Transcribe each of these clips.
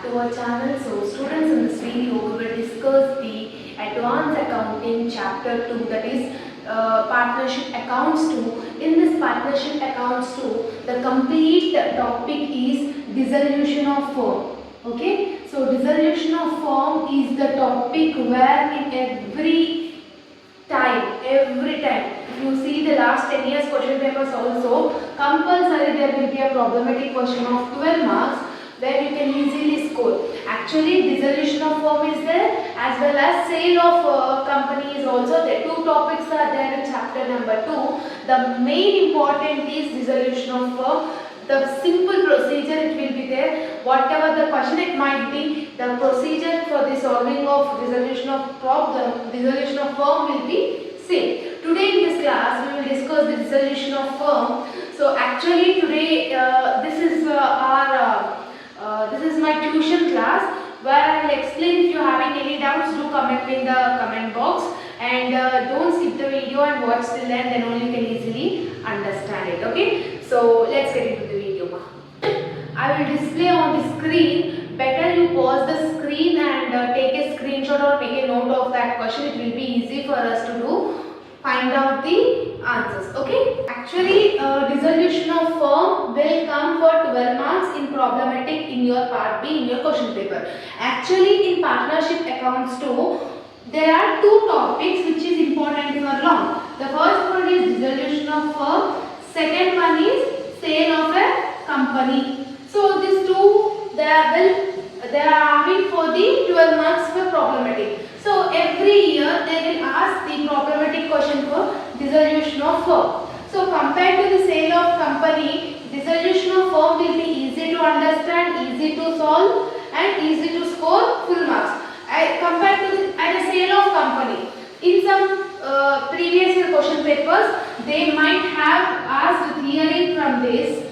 to our channel. So students, in this video we will discuss the advanced accounting chapter 2, that is partnership accounts 2. In this partnership accounts 2, the complete topic is dissolution of firm. Okay, so dissolution of firm is the topic where in every time, if you see the last 10 years question papers also, compulsory there will be a problematic question of 12 marks where you can easily score. Actually, dissolution of firm is there, as well as sale of company is also there. Two topics are there in chapter number 2. The main important is dissolution of firm. The simple procedure it will be there. Whatever the question it might be, the procedure for the solving of dissolution of problem, dissolution of firm will be same. Today in this class we will discuss the dissolution of firm. So actually today this is my tuition class where I will explain. If you are having any doubts, do comment in the comment box, and don't skip the video and watch till then only you can easily understand it. Okay, so let's get into the video. I will display on the screen. Better you pause the screen and take a screenshot or make a note of that question. It will be easy for us to find out the answers. Okay, actually dissolution of firm will come for 12 marks in problematic in your part B in your question paper. Actually in partnership accounts 2, there are two topics which is important for long. The first one is dissolution of firm, second one is sale of a company. So these two they are having for the 12 marks for problematic. So every year they will ask the problematic question for dissolution of firm. So compared to the sale of company, dissolution of firm will be easy to understand, easy to solve and easy to score full marks. Compared to the sale of company, in some previous year question papers they might have asked theory from this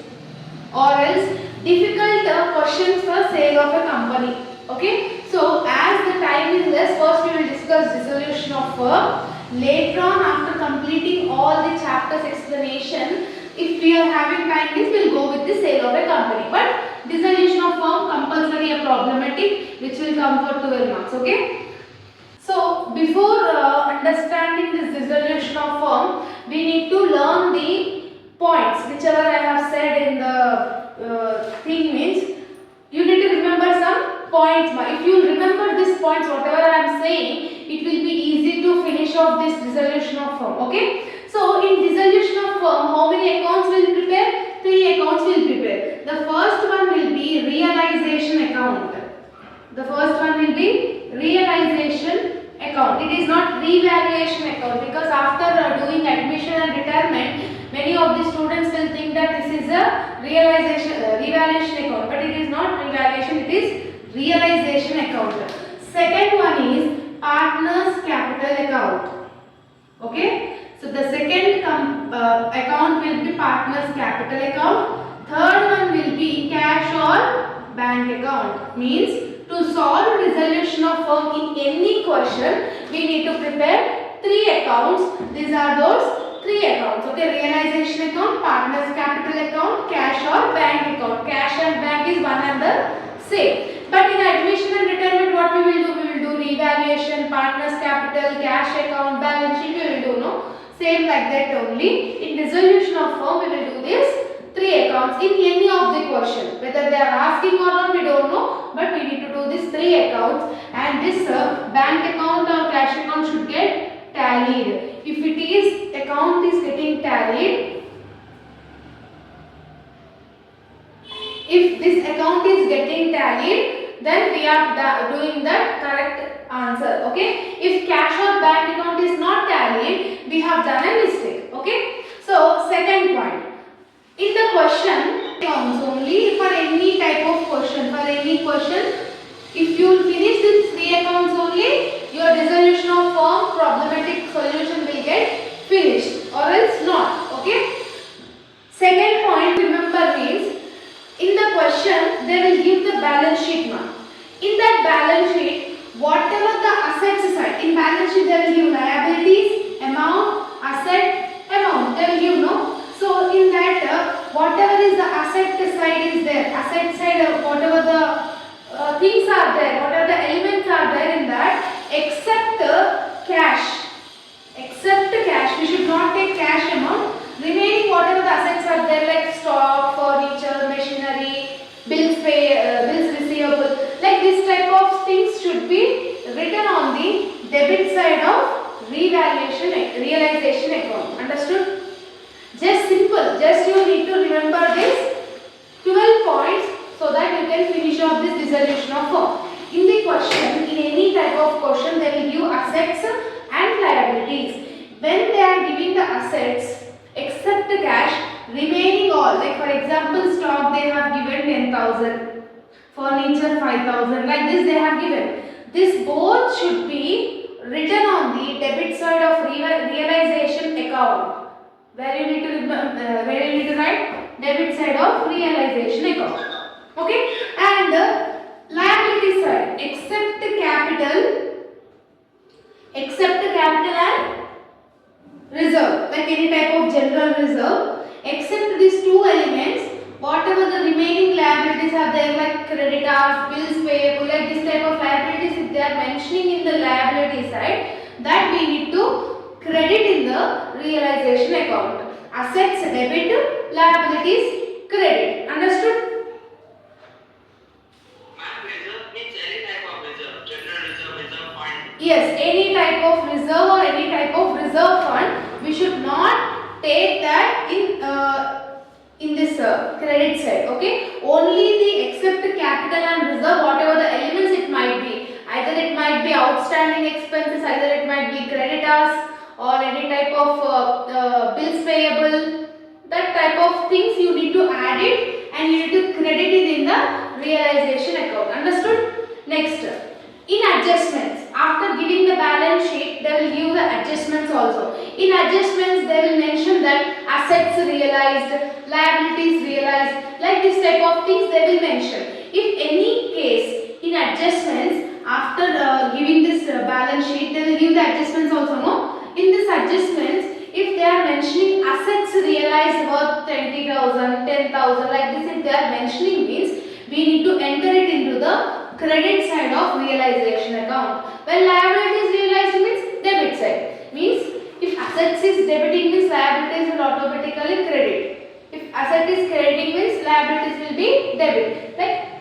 or else difficult questions for sale of a company. Okay, so as the time is less, first we will discuss dissolution of firm. Later on, after completing all the chapters explanation, if we are having time, we will go with the sale of a company. But dissolution of firm compulsory a problematic which will come for 12 marks. Okay. So before understanding this dissolution of firm, we need to learn the points whichever I have said in the thing means you need to remember some points. If you remember these points, whatever I am saying, it will be easy to finish off this dissolution of firm. Okay. So in dissolution of firm, how many accounts will prepare? 3 accounts will prepare. The first one will be realization account. The first one will be realization account. It is not revaluation account, because after doing admission and retirement, many of the students will think that this is a revaluation account, but it is not revaluation, it is realization account. Second one is partners capital account. Okay, so the second account will be partners capital account. Third one will be cash or bank account. Means to solve dissolution of firm in any question, we need to prepare 3 accounts. These are those 3 accounts. Okay, realization account, partners capital account, cash or bank account. Cash and bank is one and the same. But in admission and retirement, what we will do? We will do revaluation, partners capital, cash account, balance sheet. We will do same like that only. In dissolution of firm, we will do this 3 accounts in any of the question. Whether they are asking or not, we don't know. But we need to do these 3 accounts, and this bank account or cash account should get tallied. If it is account is getting tallied, if this account is getting tallied, then we are doing the correct answer. Okay. If cash or bank account is not tallied, we have done a mistake. Okay. So second point. In the question accounts only, for any type of question, if you finish these 3 accounts only, your dissolution of firm problematic solution will get finished, or else not. Okay. Second point, remember, means in the question they will give the balance sheet mark. In that balance sheet, whatever the assets side, in balance sheet they will give liabilities, amount, asset, amount. They will give So in that whatever is the asset side is there, asset side whatever the thing except cash. Except cash, we should not take cash amount. Remaining whatever the assets are there like stock, furniture, machinery, bills receivable, like this type of things should be written on the debit side of realization account. Understood? Just simple. Just you need to remember this 12 points so that you can finish off this dissolution of firm. In the question, in any type of question, they will give assets and liabilities. When they are giving the assets, except the cash, remaining all, like for example, stock they have given 10,000, furniture 5,000, like this they have given. This both should be written on the debit side of realization account. Where you need to write debit side of realization account. Okay, and liability side, except capital and reserve, like any type of general reserve, except these two elements, whatever the remaining liabilities are there like creditors, bills payable, like this type of liabilities, if they are mentioning in the liability side, that we need to credit in the realization account. Assets debit, liabilities credit. Understood? Reserve means any type of reserve, general reserve, reserve fund. Yes, any type of reserve or any type of reserve fund, we should not take that in this credit side. Okay, only the except capital and reserve, whatever the elements it might be, either it might be outstanding expenses, either it might be creditors or any type of bills payable, that type of things you need to add it and you need to credit it in the realization account. Understood? Next, in adjustments, after giving the balance sheet, they will give the adjustments also. In adjustments, they will mention that assets realized, liabilities realized, like this type of things they will mention. If any case in adjustments, after giving this balance sheet, they will give the adjustments also. No? In this adjustments, if they are mentioning assets realized worth 20,000, 10,000, like this, if they are mentioning means we need to enter it into the credit side of realization account. When liabilities realized means debit side. Means if assets is debiting means liabilities will automatically credit. If asset is crediting means liabilities will be debit. Like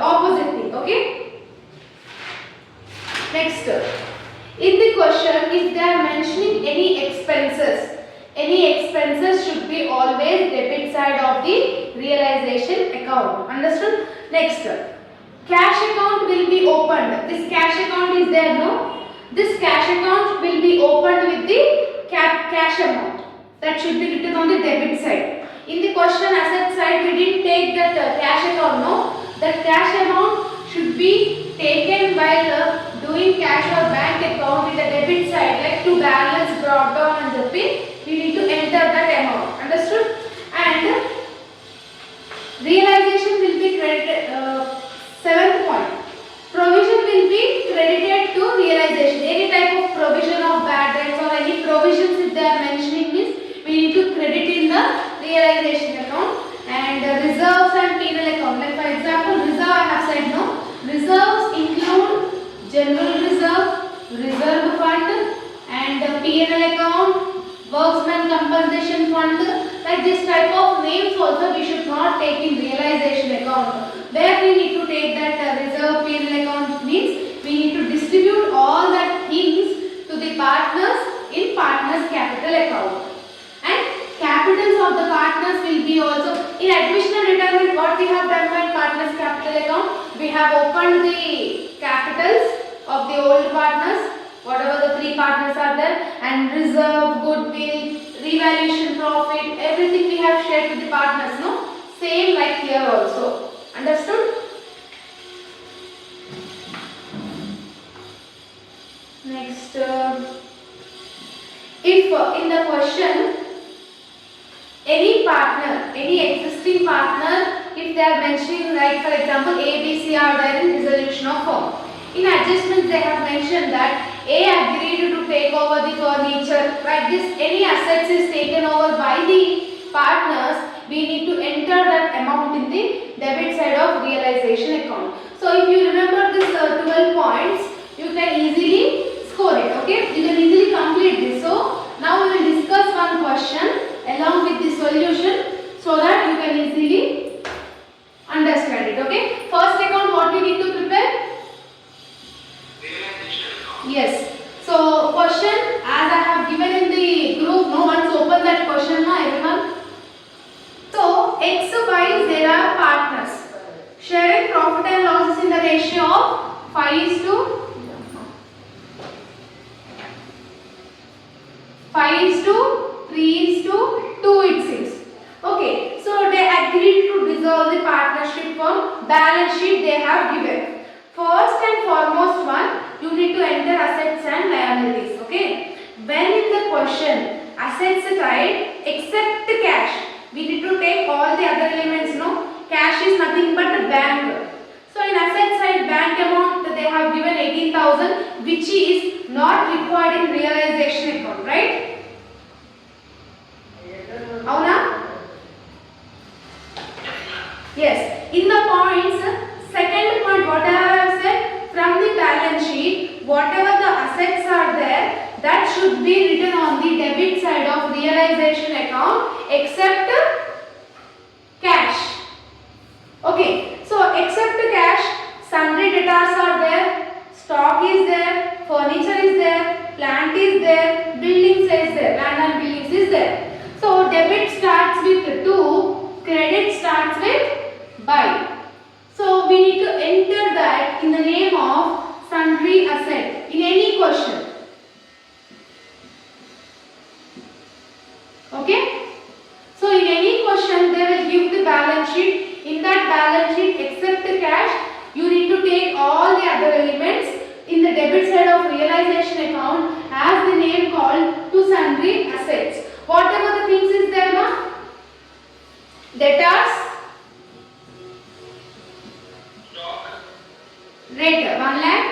opposite thing. Okay. Next. In the question, if they are mentioning any expenses should be always debit side of the realization account. Understood? Next, cash account will be opened. This cash account is there, no? This cash account will be opened with the cash amount. That should be written on the debit side. In the question asset side, we didn't take that cash account, no? That cash amount should be taken while doing cash or bank account with the debit side, like to balance, brought down and the pin, we need to enter that amount. Understood? And realization will be credited. Seventh point, provision will be credited to realization. Any type of provision of bad debts or any provisions if they are mentioning means we need to credit in the realization account. And reserves and penal account, like for example reserve I have said, no? Reserves include general reserve fund and P&L account, worksman compensation fund, like this type of names also we should not take in realization account. Where we need to take that reserve P&L account means we need to distribute all that things to the partners in partners capital account. And capitals of the partners will be also in admission and retirement. What we have done by partners capital account, we have opened the capitals of the old partners, whatever the three partners are there, and reserve, goodwill, revaluation profit, everything we have shared to the partners, no? Same like here also. Understood? Next, if in the question any partner, any existing partner, if they are mentioning like for example A, B, C are there in dissolution of firm. In adjustments they have mentioned that A agreed to take over the furniture, like this any assets is taken over by the partners, we need to enter that amount in the debit side of realization account. So if you remember this 12 points, can easily score it. Okay, you can easily complete this. So now we will discuss one question along with the solution so that you can easily understand it. Okay, first account what we need to prepare? Yes. So question as I have given in the group, no one's open that question now everyone. So X, Y, Z are partners sharing profit and losses in the ratio of 5:3:2 it seems. Okay, so they agreed to dissolve the partnership on balance sheet they have given. First and foremost one, you need to enter assets and liabilities. Okay, when in the question assets side except cash, we need to take all the other elements. No, cash is nothing but a bank. So in asset side bank amount they have given 18,000 which is not required in realization account, right? Avuna? Yes. In the points, second point what I have said, from the balance sheet, whatever the assets are there, that should be written on the debit side of realization account except cash. Okay. So except cash, sundry debtors are there, stock is there, furniture is there, plant is there, buildings is there, land and buildings is there. So debit starts with 2, credit starts with by. So we need to enter that in the name of sundry asset in any question. Okay? So in any question they will give the balance sheet. In that balance sheet except the cash, you need to take all the other elements in the debit side of realization account as the name called to sundry assets. Whatever the things is there now, debtors, rate 1 lakh,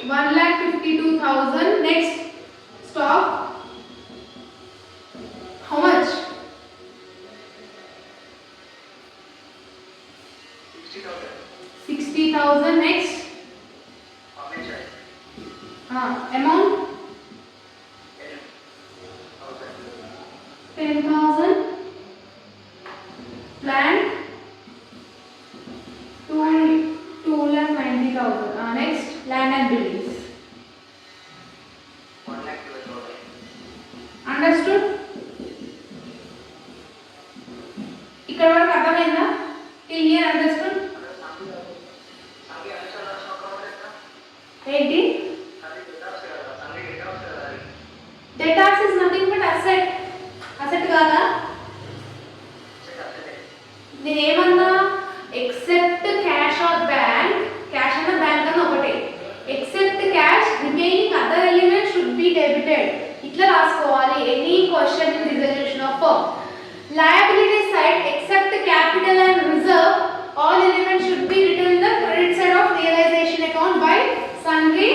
1,52,000. Next, stock, how much? 60,000. Next, amount 10,000. Land 2,90,000. Next, land and buildings. Understood? ఇక్కడ వరకు అర్థమైందా? Till here understood? ఏంటి? Debtors is nothing but asset. Asset కాదా? నేను ఏమన్నా except cash or bank, cash and bank అన్న ఒకటే. Except cash, remaining other elements should be debited. ఇట్లా రాసుకోవాలి any question in resolution of firm. Liability side except capital and reserve, all elements should be written in the credit side of realization account by sundry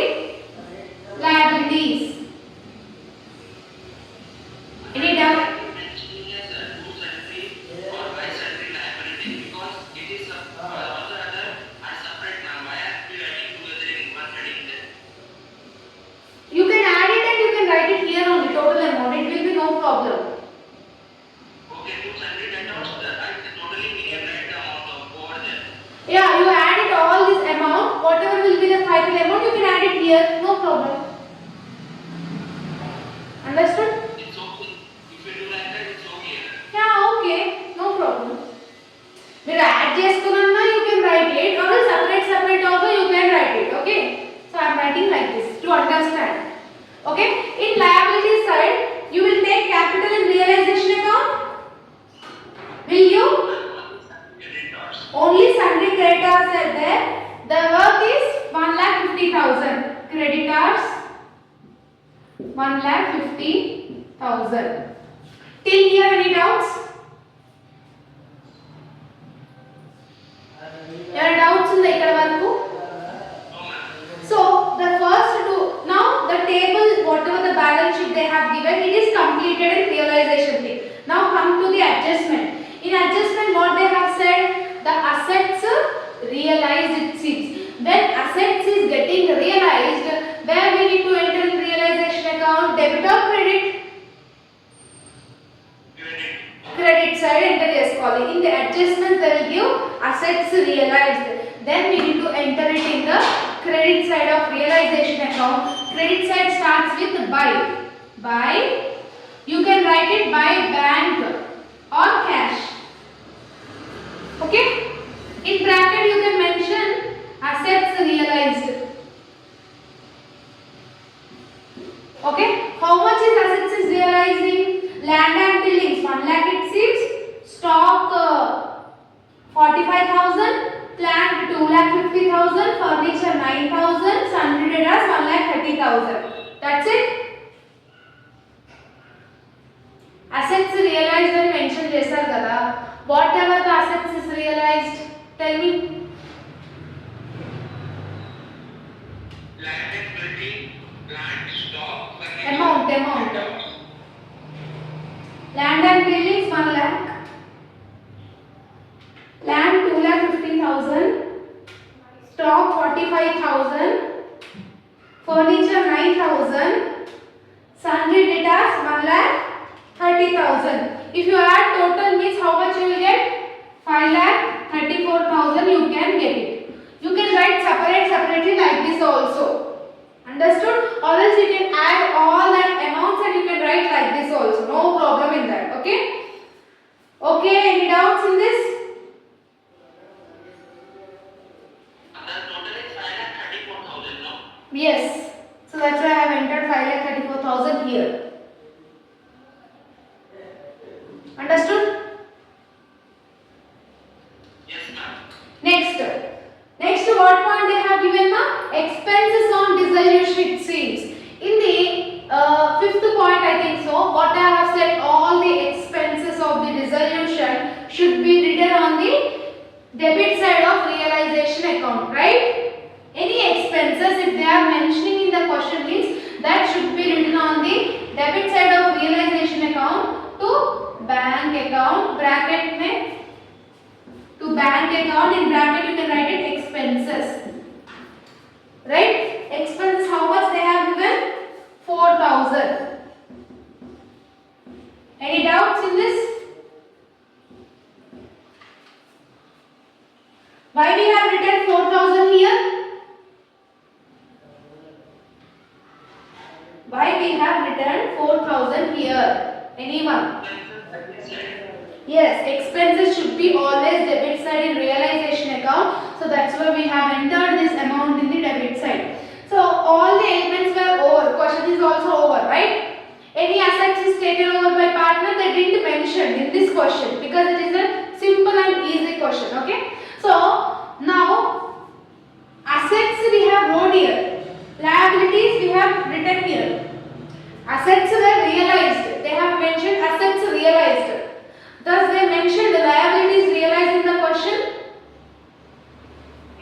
liabilities. Any doubt? You can add it and you can write it here on the total amount. It will be no problem. Okay, to sundry debtors, totally we can write the amount of over there. Yeah, you add it all this amount. Whatever will be the final amount, you can add it here. No problem. Understood? It's okay. If you do like that, it's okay. Yeah, okay. No problem. మీరు add చేసుకున్నా you can write it or separate also you can write it. Okay? So I am writing like this to understand. Okay? In liability side, you will take capital in realization account. Will you? Only sundry creditors are there. The work is 1,50,000. Creditors 1,50,000. Till here any doubts? Any doubts in the ikkada varaku? So the first two, now the table whatever the balance sheet they have given, it is completed in realization thing. Now come to the adjustment. In adjustment what they have said, the assets realized it seems. When assets is getting realized, where we need to enter in realization account, debit or credit? Credit side enter చేసుకోవాలి. In the adjustments they will give assets realized. Then we need to enter it in the credit side of realization account. Credit side starts with by. By, you can write it by bank or cash. Okay? In bracket you can mention assets realized. Okay? How much is assets is realizing? Land and buildings 1 lakh exceeds, stock 45,000, plant 2,50,000, furniture 9,000, sundry debtors 1,30,000. That's it. Assets realized అని mention చేశారు కదా. Whatever the assets is realized, tell me. Land and building, plant, stock, furniture. Amount. Land and buildings 1 lakh. Land 2,50,000. Stock 45,000. Furniture 9,000. Sundry debtors 1,30,000. If you add total means how much you will get? 5,34,000 you can get it. You can write separately like this also. Understood? Or else you can add all that amounts and you can write like this also. No problem in that. Okay? Okay, any doubts in this? The total is 5,34,000, no? Yes. So that's why I have entered 5,34,000 here. Understood? Yes, ma'am. Next what point they have given na? Expenses on dissolution it seems. In the fifth point I think so, what I have said, all the expenses of the dissolution should be written on the debit side of realization account, right? Any expenses if they are mentioning in the question means that should be written on the debit side of realization account to bank account, bracket में to bank account, in bracket you can write it expenses, right? Expenses how much they have given? 4,000. Any doubts in this? Why we have written 4,000 here? Why we have written 4,000 here? Anyone? Yes, expenses should be always debit side in realization account. So that's why we have entered this amount in the debit side. So all the elements were over. Question is also over, right? Any assets is taken over by partner, they didn't mention in this question because it is a simple and easy question. Okay. So now assets we have wrote here. Liabilities we have written here. Assets were realized. They have mentioned assets realized. Thus they mentioned the liabilities realized in the question?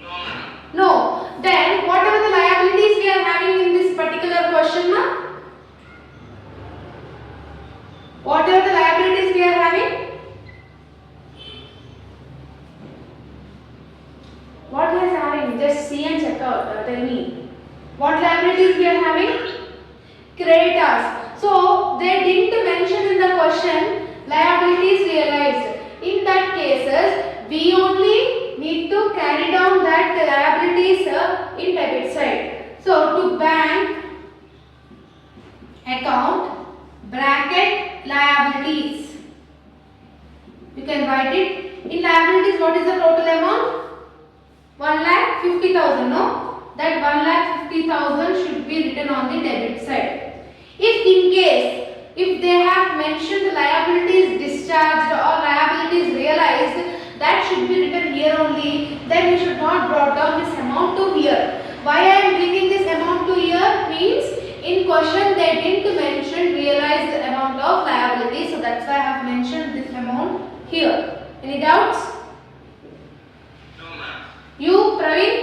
No, ma'am. No. Then whatever the liabilities we are having in this particular question, na? Whatever the liabilities we are having? What we are having? Just see and check out. Tell me. What liabilities we are having? Creditors. So they didn't mention in the question liabilities realized. In that cases, we only need to carry down that liabilities in debit side. So to bank account, bracket liabilities. You can write it. In liabilities, what is the total amount? 1,50,000, no? That 1,50,000 should be written on the debit side. If in case, if they have mentioned liabilities discharged or liabilities realized, that should be written here only. Then we should not brought down this amount to here. Why I am bringing this amount to here means in question they didn't mention realized amount of liability. So that's why I have mentioned this amount here. Any doubts? No, ma'am. You, Praveen?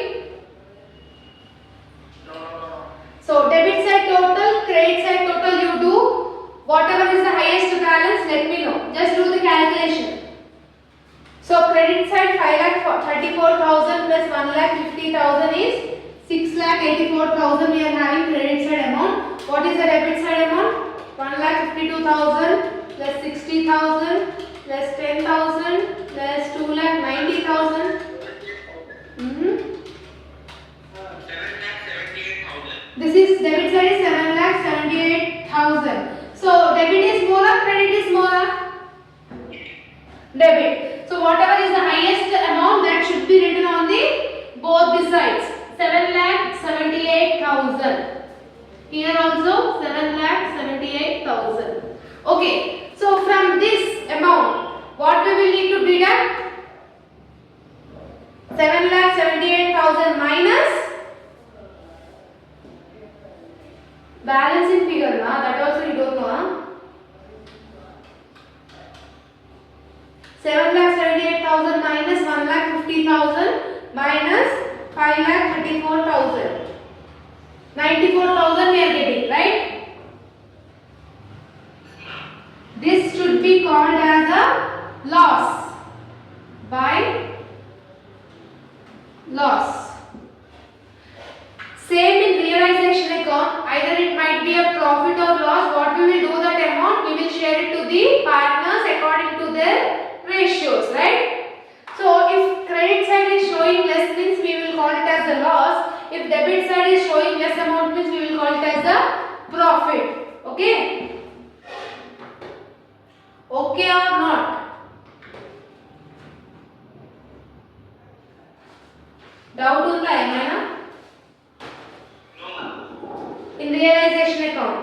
No. So debit side total, credit side total you do. Whatever is the highest balance, let me know. Just do the calculation. So credit side side 5,34,000 plus 1,50,000 is 6,84,000 we are having credit side amount. What is the debit side amount? 1,52,000 plus 60,000 plus 10,000 plus 2,90,000. 7,78,000. This is debit side is 7,78,000. So debit is more or credit is more or debit. So whatever is the highest amount that should be written on the both the sides. 7,78,000. Here also 7,78,000. Okay. So from this amount, what we will need to deduct? 7,78,000 minus balancing figure, na? That also you don't know, huh? 7,78,000 minus 1,50,000 minus 5,34,000. 94,000 we are getting, right? This should be called as a loss by loss. Same in realization account, either it might be a profit or loss. What we will do that amount, we will share it to the partners according to their ratios, right? So if credit side is showing less means we will call it as a loss. If debit side is showing less amount means we will call it as a profit. Okay? Okay or not? Doubt unda emaina? In realization account,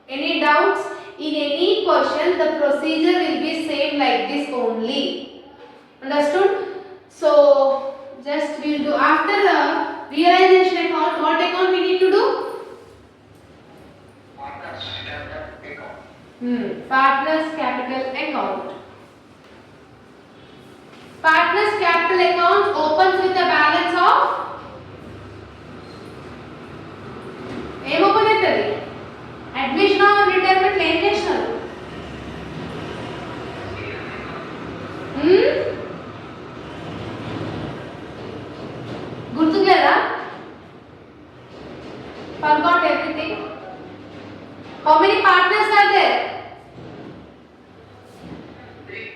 any doubts? In any question, the procedure will be same like this only. Understood? So, just we will do after the realization account. What account we need to do? Partners capital account. Partners capital account. Partners capital account opens with a balance of ఏం open అవుతుంది? Admission are retirement ఏం చేసినారు? గుర్తులేదా? Forgot everything. How many partners are there? 3.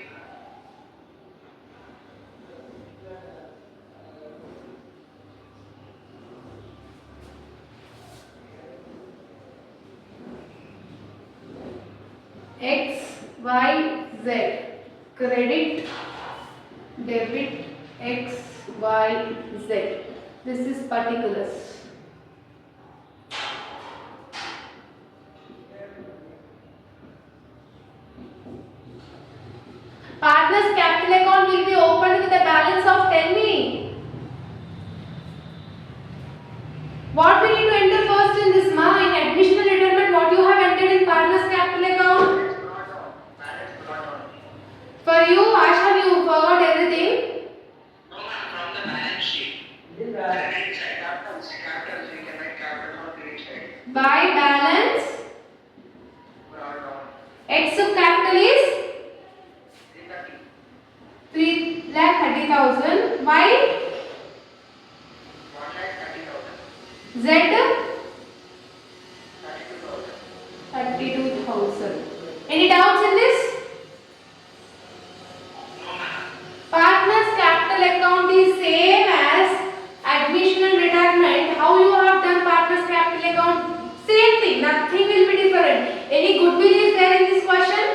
X, Y, Z. Credit, debit, X, Y, Z. This is particulars. Partners capital account will be opened with a balance of 10 me. What we need to enter first in this ma in admission and retirement, what you have entered in partners capital account? For you, Asha, you forgot everything. No ma'am, from the balance sheet. Credit side. Capital, we can write capital on credit side. By balance, Brought down. X of capital is 330. 3,30,000. Y, 1,30,000. Z, 32,000. 32,000. Any doubts in this? No ma'am. Partners capital account is same as admission and retirement. How you have done partners capital account? Same thing. Nothing will be different. Any goodwill is there in this question?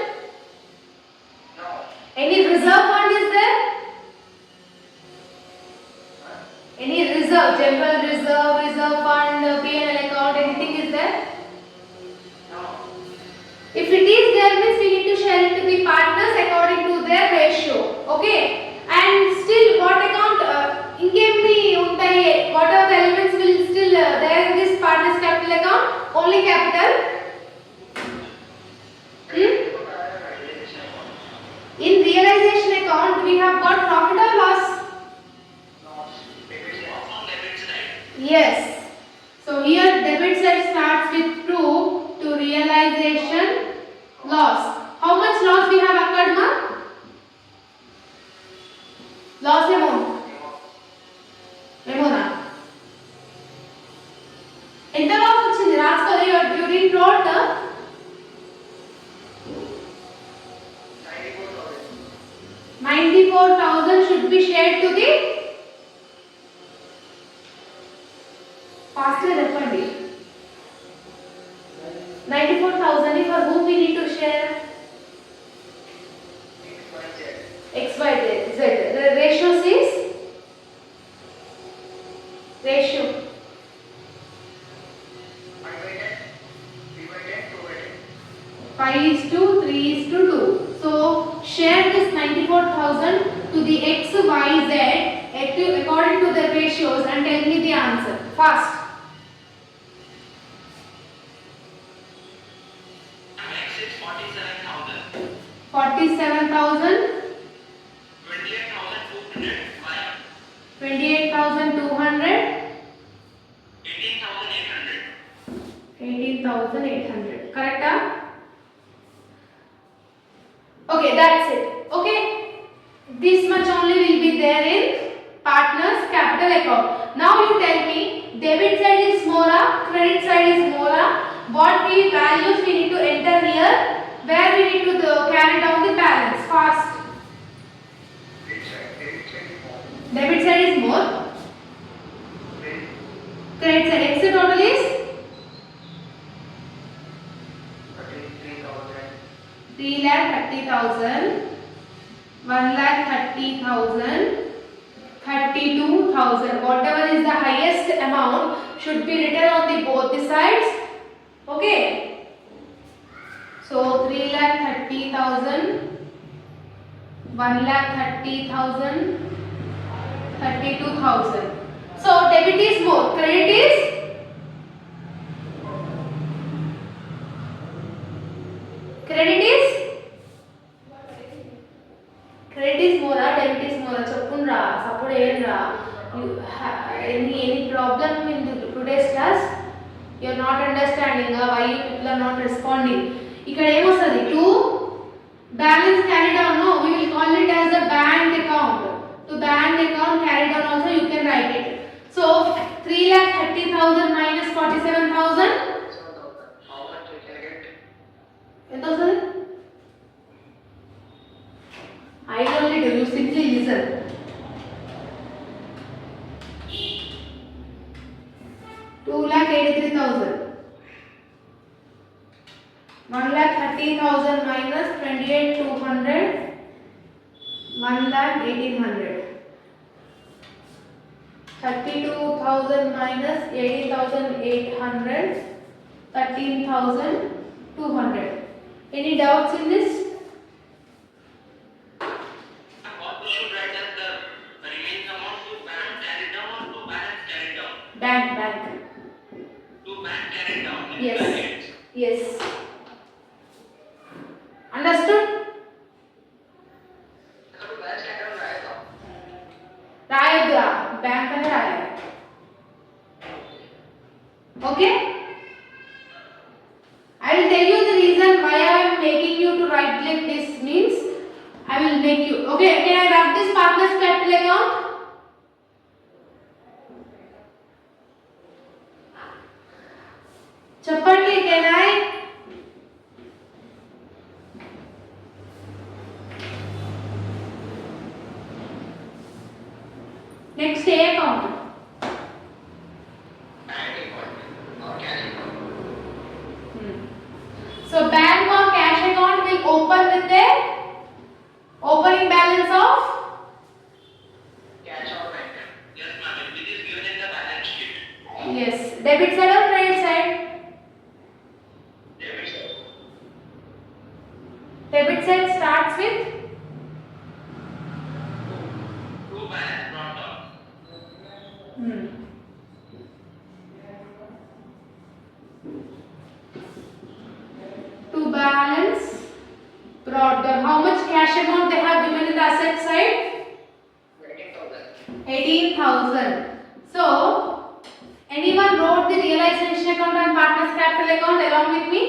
No. Any reserve fund is there? Any reserve, general reserve, reserve fund, P&L account, anything is there? No. If it is there means we need to share it to the partners according to their ratio. Okay? And still what account ingemni untayi, what are the elements will still there in this partners capital account? Only capital. In realization account we have got profit or loss? Yes. So here debit side starts with 2 to realization loss. How much loss we have occurred, ma? Loss amount ఏమోనా ఎంత loss వచ్చింది రాసుకోలే you did note 94,000 should be shared to the fast చెప్పండి 94,000 for whom we need to share x y z the ratio is ratio 5:3:2 so share this 94,000 to the x y z according to the ratios and tell me the answer fast X is 47,000. 47,000 28,200. Y. 28,200 18,800. 18,800 correct okay that's it okay this much only will be there in partners capital account now you tell me debit side is more credit side is more what values we need to enter here where we need to carry down the balance fast debit side is more credit side exit total is 3,30,000 1,30,000 32,000 whatever is the highest amount should be written on the both the sides okay so 3,30,000 1,30,000 32,000 so debit is more credit is credit is more debit is more చెప్పుండ్రా support చేయండిరా any problem in today's class you are not understanding why you people are not responding ఇక్కడ ఏమొస్తది to balance carried on no we will call it as a bank account to bank account carried on also you can write it so 3,30,000 minus 47,000 How much we can get? ఎంత వస్తుంది I will only do you simply listen 2,83,000 1,30,000 minus 28,200 1,18,100 32,000 minus 18,800 13,200 any doubts in this What we should write as the remaining amount to bank carried down or to balance carried down? bank To bank carried down. in Yes. brackets. yes understood So to balance carried down write down. రాయద్దురా bank అని రాయాలి okay I will tell you the reason why I am making you to write like this means I will make you okay can I wrap this partners capital account చెప్పండి can I next A account Bank account or cash account. so bank or cash account will open with a opening balance of Cash or bank. Yes, ma'am. It is given in the balance sheet. yes debit side or credit side Debit side. debit side starts with To balance brought down. to balance brought down how much cash amount they have given in the asset side 18,000. 18,000 so anyone wrote the realization account and partners capital account along with me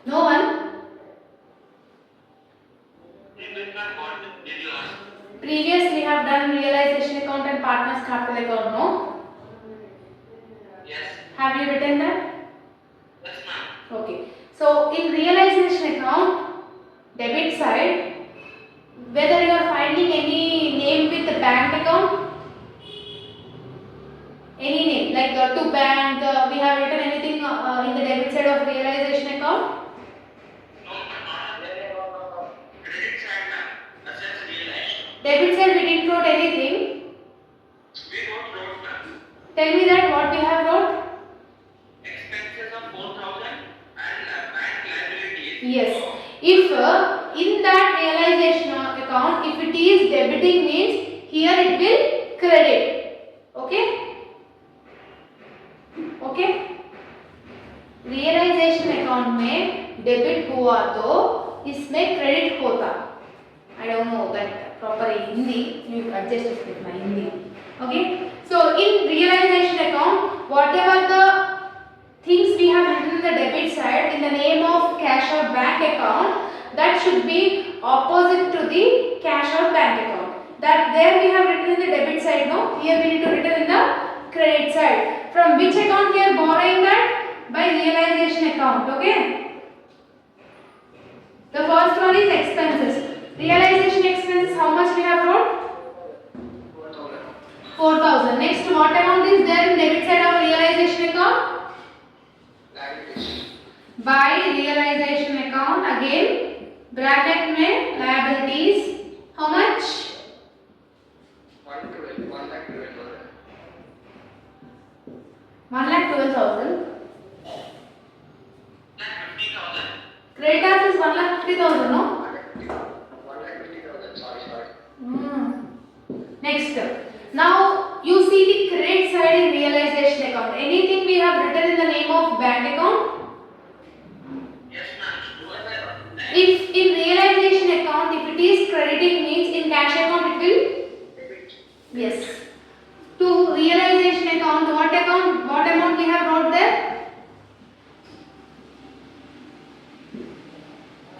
no one This is not what Previous we have done realization account and partners capital account, no? Yes. Have you written that? Yes, ma'am. Okay. So in realization account, debit side, whether you are finding any name with the bank account, any name like to bank, we have written anything in the debit side of realization account? No, ma'am, not credit side, ma'am. Assets realized. Debit side we didn't wrote anything. We don't wrote, ma'am. Tell me that what we have wrote? Expenses of 4,000 and bank liabilities. Yes. If in that realization account, if it is debiting means here it will credit. Okay? Okay? Realisation account में debit हुआ तो इसमें credit होता. I don't know that proper in Hindi. You adjust it with my Hindi. Okay? So in realization account, whatever the things we have written in the debit side in the name of cash or bank account, that should be opposite to the cash or bank account. That there we have written in the debit side, no? Here we need to written in the credit side. From which account we are borrowing that? By realization account. Okay? The first one is expenses. Realization expenses, how much we have wrote? 4,000. Next, what amount is there in debit side of realization account? Liabilities. By realization account, again bracket में liabilities, how much? 1,12,000. 50,000. Creditors is 1,50,000, no? 150,000. Sorry. Next, now you see the credit side in realization account. Anything we have written in the name of bank account? Yes, ma'am. If in realization account, if it is crediting means in cash account it will? Yes. To realization account, what amount we have wrote there?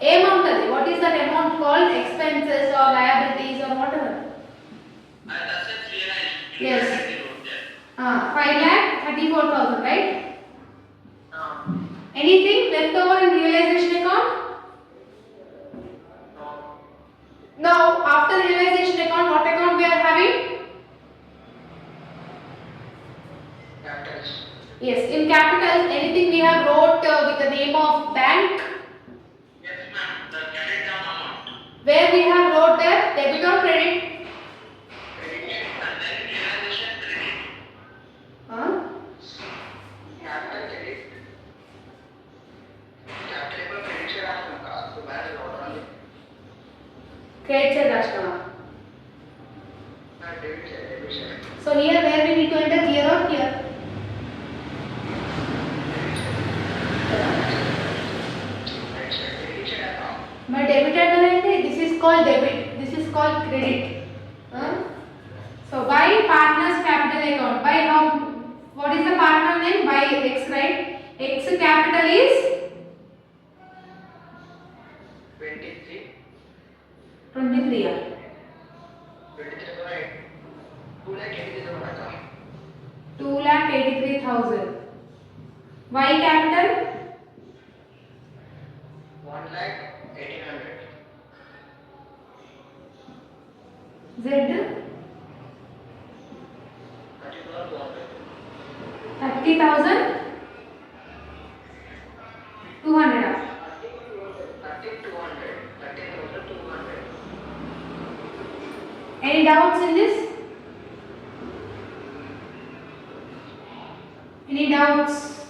Amount. What is that amount called? Expenses or liabilities or whatever? Assets realized. Yes. 5,34,000, right? Anything left over in realization account? Now, after realization account, what account we are having? Capitals. Yes, in capitals, anything we have wrote with the name of bank, Yes, ma'am. The carried down amount. where we have wrote there debit or credit? Credit and then realization credit. Huh? Capital credit. Capital credit से राशि का तो balance order वाले. Credit side Rashtrama. Debit side. So here where we need to enter, here or here? My debit and credit, this is called debit, this is called credit. So by partners capital account, by how, what is the partner name? By X, right? X capital is 23. 23. 2,83,000. Y capital 1,18,000. Z 30,000 200. 13,200. Any doubts in this? Any doubts?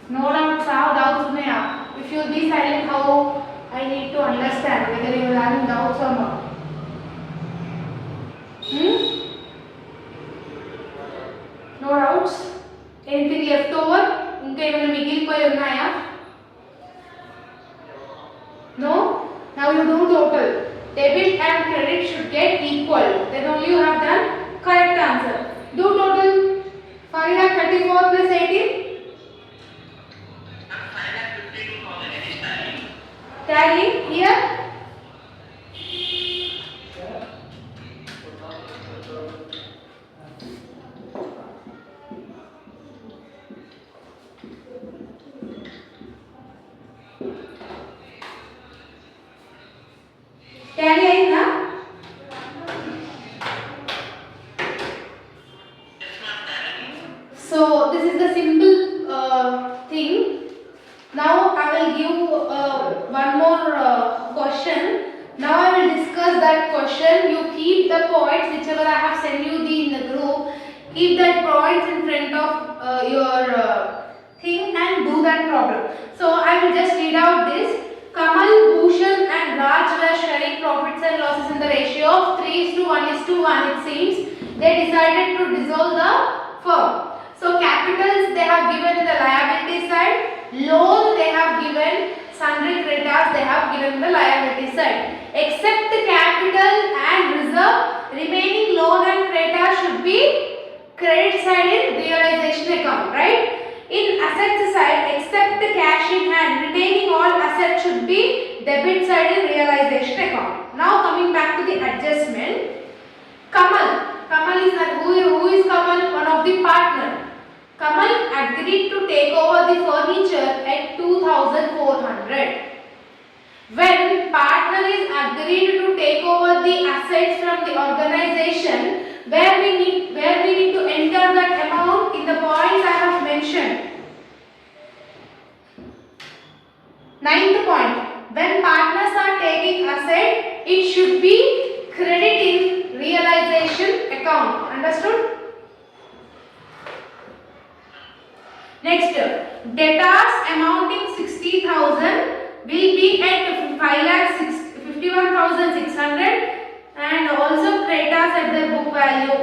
No doubts. How doubts may have? If you will be silent, how I need to understand whether you are having doubts or not? No doubts? Anything left over? ఇంకా ఏమైనా మిగిలిపోయి ఉన్నాయా? No? Now you do total. Debit and credit should get equal. Then only you have done correct answer. Do total. 5,34 plus 18. 5,52,000 is tally. Tally here. will give one more question. Now I will discuss that question. You keep the points whichever I have sent you in the group. Keep that points in front of your thing and do that problem. So I will just read out this. Kamal, Bhushan and Raj were sharing profits and losses in the ratio of 3:1:1. It seems they decided to dissolve the firm. So capitals they have given in the liability side. Loan they have given. Sundry creditors they have given in the liability side. Except the capital and reserve, remaining loan and creditor should be credit side in realization account, right? In assets side, except the cash in hand, remaining all assets should be debit side in realization account. Now coming back to the adjustment, Kamal is who is Kamal? One of the partner. Kamal agreed to take over the furniture at 2,400. When partner is agreed to take over the assets from the organization, where we need to enter that amount in the points I have mentioned. 9th point. When partners are taking asset, it should be credit in realization account. Understood? Next, debtors amounting 60,000 will be at 5,51,600 and also creditors at their book value.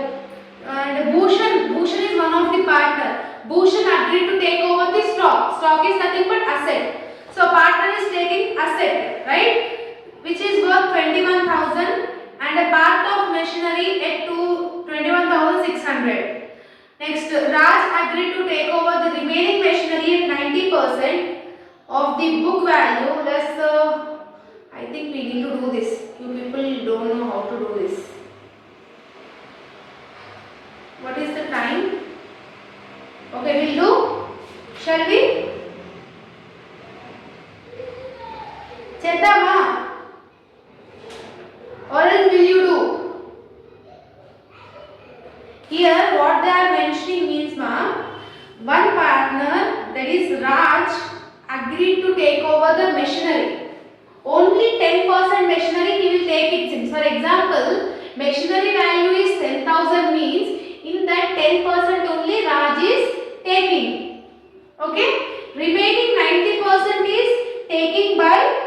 And Bhushan is one of the partner. Bhushan agreed to take over the stock. Stock is nothing but asset. So partner is taking asset, right? Which is worth 21,000 and a part of machinery at 21,600. Next, Raj agreed to take over the remaining machinery at 90% of the book value. Let's I think we need to do this. You people don't know how to do this. What is the time? Okay, we'll do. Shall we? Chetama. Or else will you do? Here what they are mentioning means one partner, that is Raj, agreed to take over the machinery. Only 10% machinery he will take it since. For example, machinery value is 10,000 means in that 10% only Raj is taking. Okay? Remaining 90% is taking by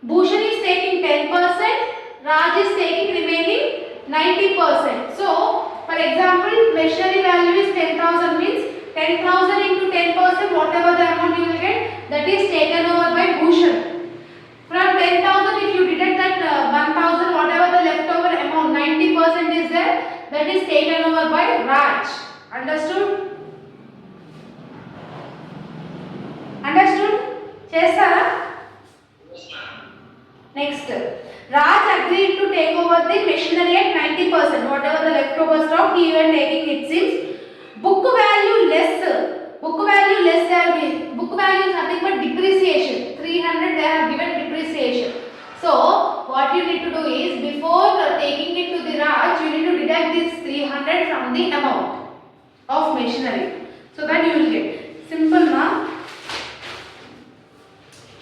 Bhushan is taking 10%, Raj is taking remaining 90%. So, for example, machinery value is 10,000 means 10,000 into 10%, whatever the amount you will get, that is taken over by Bhushan. From 10,000, if you deduct that 1,000, whatever the leftover amount, 90% is there, that is taken over by Raj. Understood? Understood? Chestara? Next, Raj agreed to take over the machinery at 90%. Whatever the leftover stock, he even taking it since. Book value less there. Book value is nothing but depreciation. 300 they have given depreciation. So what you need to do is before taking it to the Raj, you need to deduct this 300 from the amount of machinery. So that you will get. Simple na.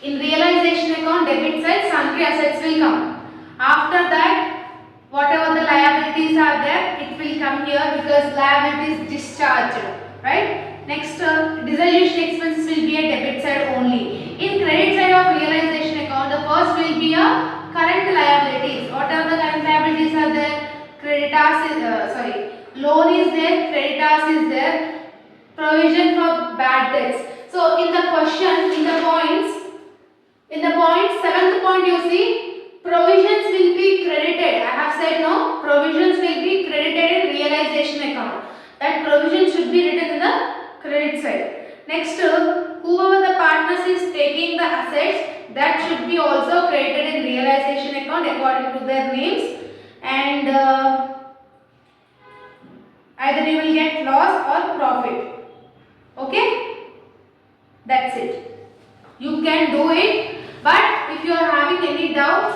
In realization account, debit side, sundry assets will come. After that, whatever the liabilities are there, it will come here because liability is discharged, right? Next, dissolution expenses will be a debit side only. In credit side of realization account, the first will be a current liabilities. Whatever the current liabilities are there, loan is there, creditors is there, provision for bad debts. So in the question, in the points, 7th point you see, provisions will be credited. I have said no, provisions will be credited in realization account. That provision should be written in the credit side. Next, whoever the partners is taking the assets, that should be also credited in realization account according to their names. And either you will get loss or profit. Okay? That's it. You can do it. But if you are having any doubts,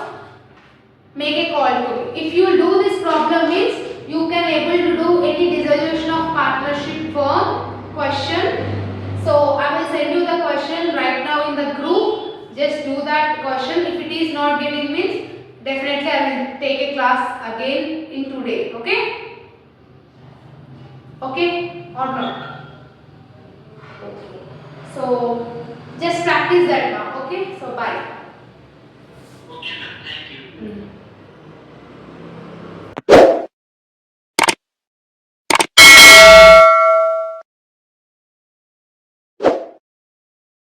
make a call to me. If you will do this problem means you can able to do any dissolution of partnership not getting means definitely I will take a class again in today. Okay? Okay or not? Okay. So just practice that now. Okay? So bye.